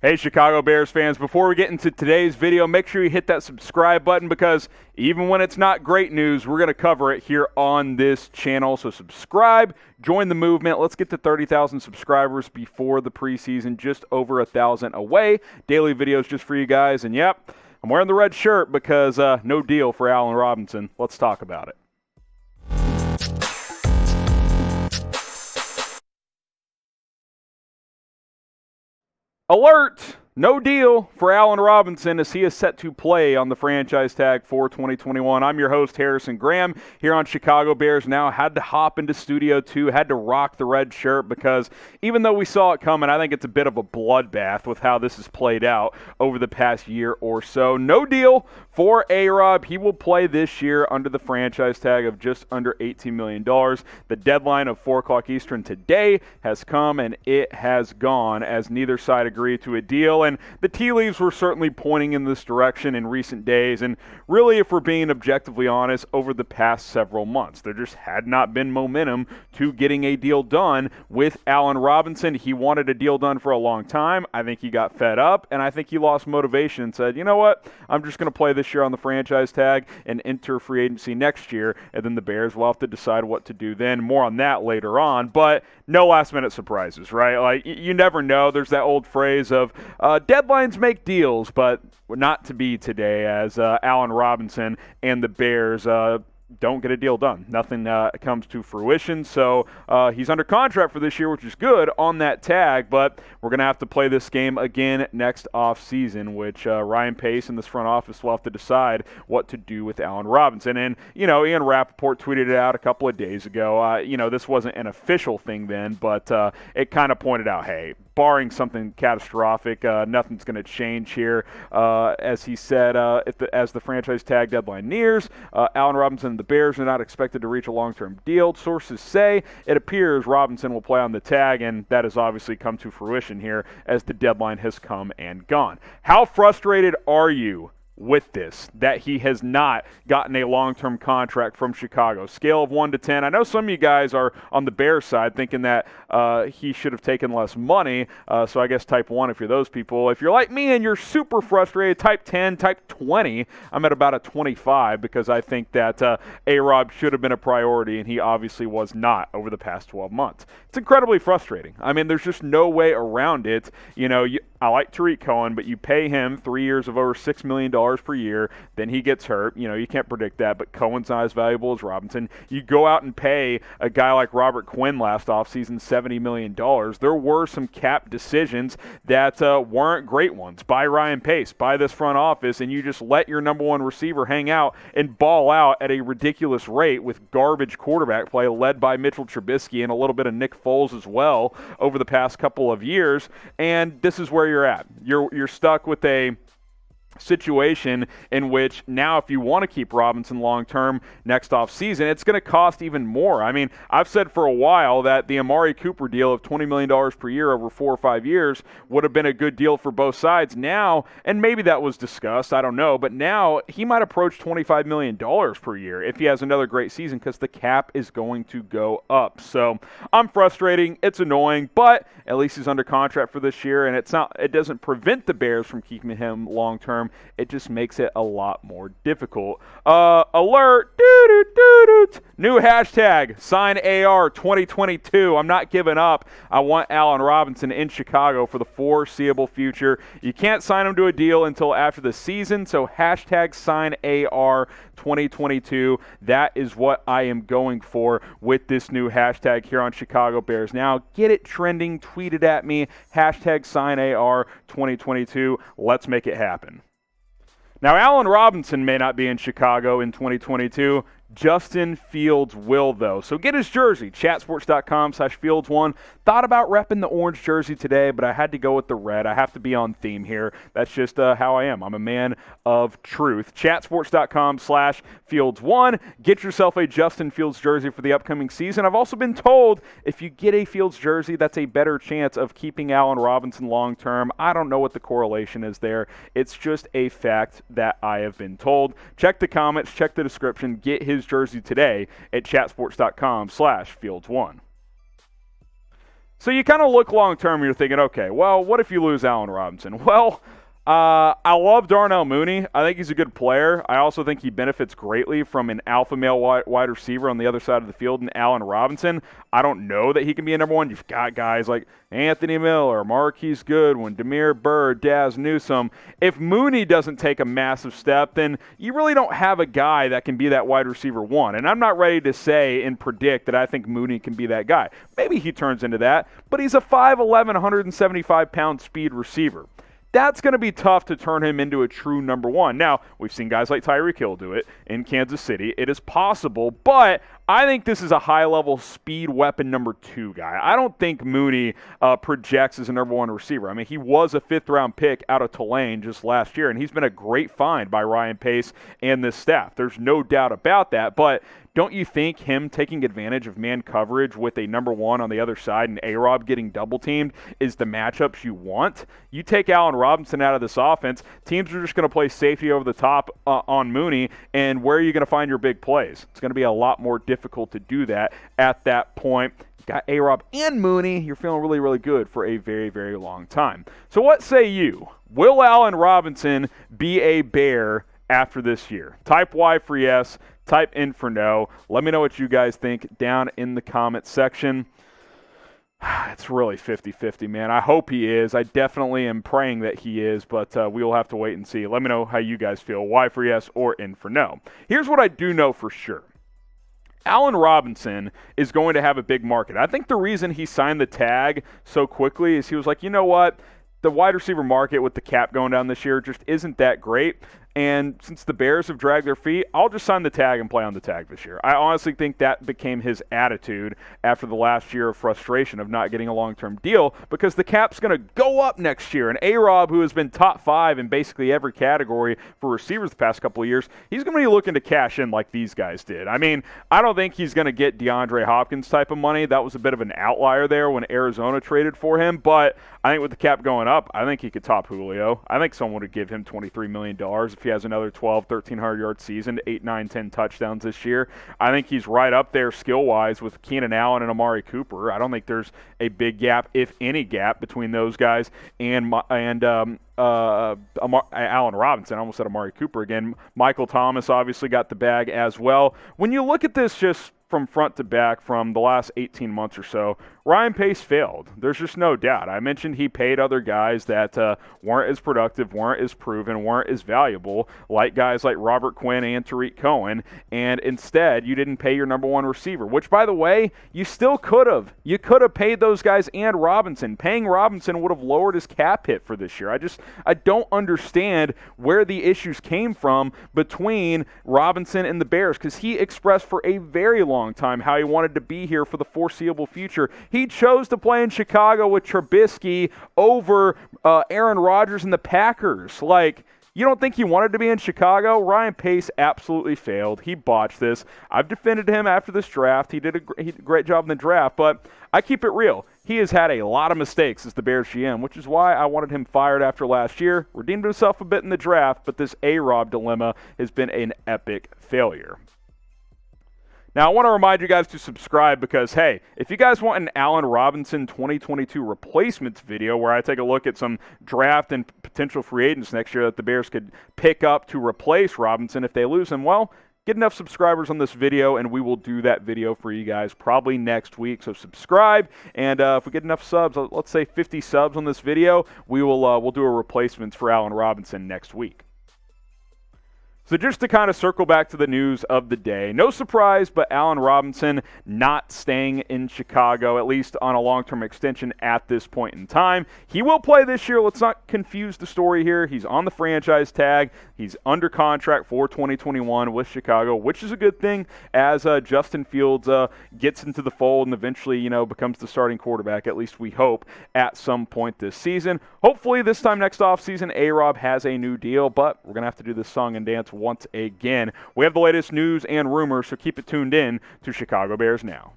Hey, Chicago Bears fans, before we get into today's video, make sure you hit that subscribe button because even when it's not great news, we're going to cover it here on this channel. So subscribe, join the movement. Let's get to 30,000 subscribers before the preseason, just over 1,000 away. Daily videos just for you guys. And yep, I'm wearing the red shirt because no deal for Allen Robinson. Let's talk about it. Alert! No deal for Allen Robinson as he is set to play on the franchise tag for 2021. I'm your host, Harrison Graham, here on Chicago Bears Now. Had to hop into Studio 2, had to rock the red shirt because even though we saw it coming, I think it's a bit of a bloodbath with how this has played out over the past year or so. No deal for A-Rob. He will play this year under the franchise tag of just under $18 million. The deadline of 4 o'clock Eastern today has come, and it has gone as neither side agreed to a deal. And the tea leaves were certainly pointing in this direction in recent days. And really, if we're being objectively honest, over the past several months, there just had not been momentum to getting a deal done with Allen Robinson. He wanted a deal done for a long time. I think he got fed up, and I think he lost motivation and said, you know what, I'm just going to play this year on the franchise tag and enter free agency next year, and then the Bears will have to decide what to do then. More on that later on, but no last-minute surprises, right? Like, you never know. There's that old phrase of deadlines make deals, but not to be today as Allen Robinson and the Bears don't get a deal done. Nothing comes to fruition, so he's under contract for this year, which is good on that tag, but we're going to have to play this game again next offseason, which Ryan Pace and this front office will have to decide what to do with Allen Robinson. And, you know, Ian Rappaport tweeted it out a couple of days ago. You know, this wasn't an official thing then, but it kind of pointed out, hey, barring something catastrophic, nothing's going to change here. As he said, as the franchise tag deadline nears, Allen Robinson and the Bears are not expected to reach a long-term deal. Sources say it appears Robinson will play on the tag, and that has obviously come to fruition here as the deadline has come and gone. How frustrated are you with this, that he has not gotten a long-term contract from Chicago? Scale of 1 to 10. I know some of you guys are on the Bears side thinking that he should have taken less money, so I guess type 1 if you're those people. If you're like me and you're super frustrated, type 10, type 20. I'm at about a 25 because I think that A-Rob should have been a priority, and he obviously was not over the past 12 months. It's incredibly frustrating. I mean, there's just no way around it. You know, I like Tariq Cohen, but you pay him 3 years of over $6 million per year, then he gets hurt. You know, you can't predict that, but Cohen's not as valuable as Robinson. You go out and pay a guy like Robert Quinn last offseason $70 million. There were some cap decisions that weren't great ones by Ryan Pace, by this front office, and you just let your number one receiver hang out and ball out at a ridiculous rate with garbage quarterback play led by Mitchell Trubisky and a little bit of Nick Foles as well over the past couple of years. And this is where you're at. You're stuck with a situation in which now if you want to keep Robinson long-term next off-season, it's going to cost even more. I mean, I've said for a while that the Amari Cooper deal of $20 million per year over 4 or 5 years would have been a good deal for both sides. Now, and maybe that was discussed, I don't know, but now he might approach $25 million per year if he has another great season because the cap is going to go up. So I'm frustrating. It's annoying, but at least he's under contract for this year, and it doesn't prevent the Bears from keeping him long-term. It just makes it a lot more difficult. Alert! New hashtag, sign AR 2022. I'm not giving up. I want Allen Robinson in Chicago for the foreseeable future. You can't sign him to a deal until after the season, so hashtag sign AR 2022. That is what I am going for with this new hashtag here on Chicago Bears Now. Get it trending. Tweet it at me. Hashtag sign AR 2022. Let's make it happen. Now, Allen Robinson may not be in Chicago in 2022. Justin Fields will, though. So get his jersey, chatsports.com/Fields1. Thought about repping the orange jersey today, but I had to go with the red. I have to be on theme here. That's just how I am. I'm a man of truth. Chatsports.com/Fields1. Get yourself a Justin Fields jersey for the upcoming season. I've also been told if you get a Fields jersey, that's a better chance of keeping Allen Robinson long term. I don't know what the correlation is there. It's just a fact that I have been told. Check the comments, check the description, get his jersey today at chatsports.com/Fields1. So you kind of look long-term, you're thinking, okay, well, what if you lose Allen Robinson? Well, I love Darnell Mooney. I think he's a good player. I also think he benefits greatly from an alpha male wide receiver on the other side of the field in Allen Robinson. I don't know that he can be a number one. You've got guys like Anthony Miller, Marquise Goodwin, Damiere Byrd, Daz Newsome. If Mooney doesn't take a massive step, then you really don't have a guy that can be that wide receiver one. And I'm not ready to say and predict that I think Mooney can be that guy. Maybe he turns into that, but he's a 5'11", 175-pound speed receiver. That's going to be tough to turn him into a true number one. Now, we've seen guys like Tyreek Hill do it in Kansas City. It is possible, but I think this is a high-level speed weapon number two guy. I don't think Mooney projects as a number one receiver. I mean, he was a fifth-round pick out of Tulane just last year, and he's been a great find by Ryan Pace and this staff. There's no doubt about that, but don't you think him taking advantage of man coverage with a number one on the other side and A-Rob getting double-teamed is the matchups you want? You take Allen Robinson out of this offense, teams are just going to play safety over the top on Mooney, and where are you going to find your big plays? It's going to be a lot more difficult to do that at that point. You've got A-Rob and Mooney. You're feeling really, really good for a very, very long time. So what say you? Will Allen Robinson be a Bear after this year? Type Y for yes. Type in for no. Let me know what you guys think down in the comment section. It's really 50-50, man. I hope he is. I definitely am praying that he is, but we will have to wait and see. Let me know how you guys feel. Y for yes or in for no. Here's what I do know for sure. Allen Robinson is going to have a big market. I think the reason he signed the tag so quickly is he was like, you know what? The wide receiver market with the cap going down this year just isn't that great. And since the Bears have dragged their feet, I'll just sign the tag and play on the tag this year. I honestly think that became his attitude after the last year of frustration of not getting a long-term deal, because the cap's going to go up next year. And A-Rob, who has been top five in basically every category for receivers the past couple of years, he's going to be looking to cash in like these guys did. I mean, I don't think he's going to get DeAndre Hopkins type of money. That was a bit of an outlier there when Arizona traded for him. But I think with the cap going up, I think he could top Julio. I think someone would give him $23 million if he has another 1,300-yard season, 8, 9, 10 touchdowns this year. I think he's right up there skill-wise with Keenan Allen and Amari Cooper. I don't think there's a big gap, if any gap, between those guys and Allen Robinson. I almost said Amari Cooper again. Michael Thomas obviously got the bag as well. When you look at this just from front to back from the last 18 months or so, Ryan Pace failed. There's just no doubt. I mentioned he paid other guys that weren't as productive, weren't as proven, weren't as valuable, like guys like Robert Quinn and Tariq Cohen, and instead you didn't pay your number one receiver, which, by the way, you still could have. You could have paid those guys and Robinson. Paying Robinson would have lowered his cap hit for this year. I don't understand where the issues came from between Robinson and the Bears, because he expressed for a very long time how he wanted to be here for the foreseeable future. He chose to play in Chicago with Trubisky over Aaron Rodgers and the Packers. Like, you don't think he wanted to be in Chicago? Ryan Pace absolutely failed. He botched this. I've defended him after this draft. He did a great job in the draft, but I keep it real. He has had a lot of mistakes as the Bears GM, which is why I wanted him fired after last year. Redeemed himself a bit in the draft, but this A-Rob dilemma has been an epic failure. Now, I want to remind you guys to subscribe because, hey, if you guys want an Allen Robinson 2022 replacements video where I take a look at some draft and potential free agents next year that the Bears could pick up to replace Robinson if they lose him, well, get enough subscribers on this video and we will do that video for you guys probably next week. So subscribe, and if we get enough subs, let's say 50 subs on this video, we'll do a replacements for Allen Robinson next week. So just to kind of circle back to the news of the day, no surprise, but Allen Robinson not staying in Chicago, at least on a long-term extension at this point in time. He will play this year. Let's not confuse the story here. He's on the franchise tag. He's under contract for 2021 with Chicago, which is a good thing as Justin Fields gets into the fold and eventually, becomes the starting quarterback, at least we hope, at some point this season. Hopefully this time next offseason, A-Rob has a new deal, but we're going to have to do this song and dance once again. We have the latest news and rumors, so keep it tuned in to Chicago Bears Now.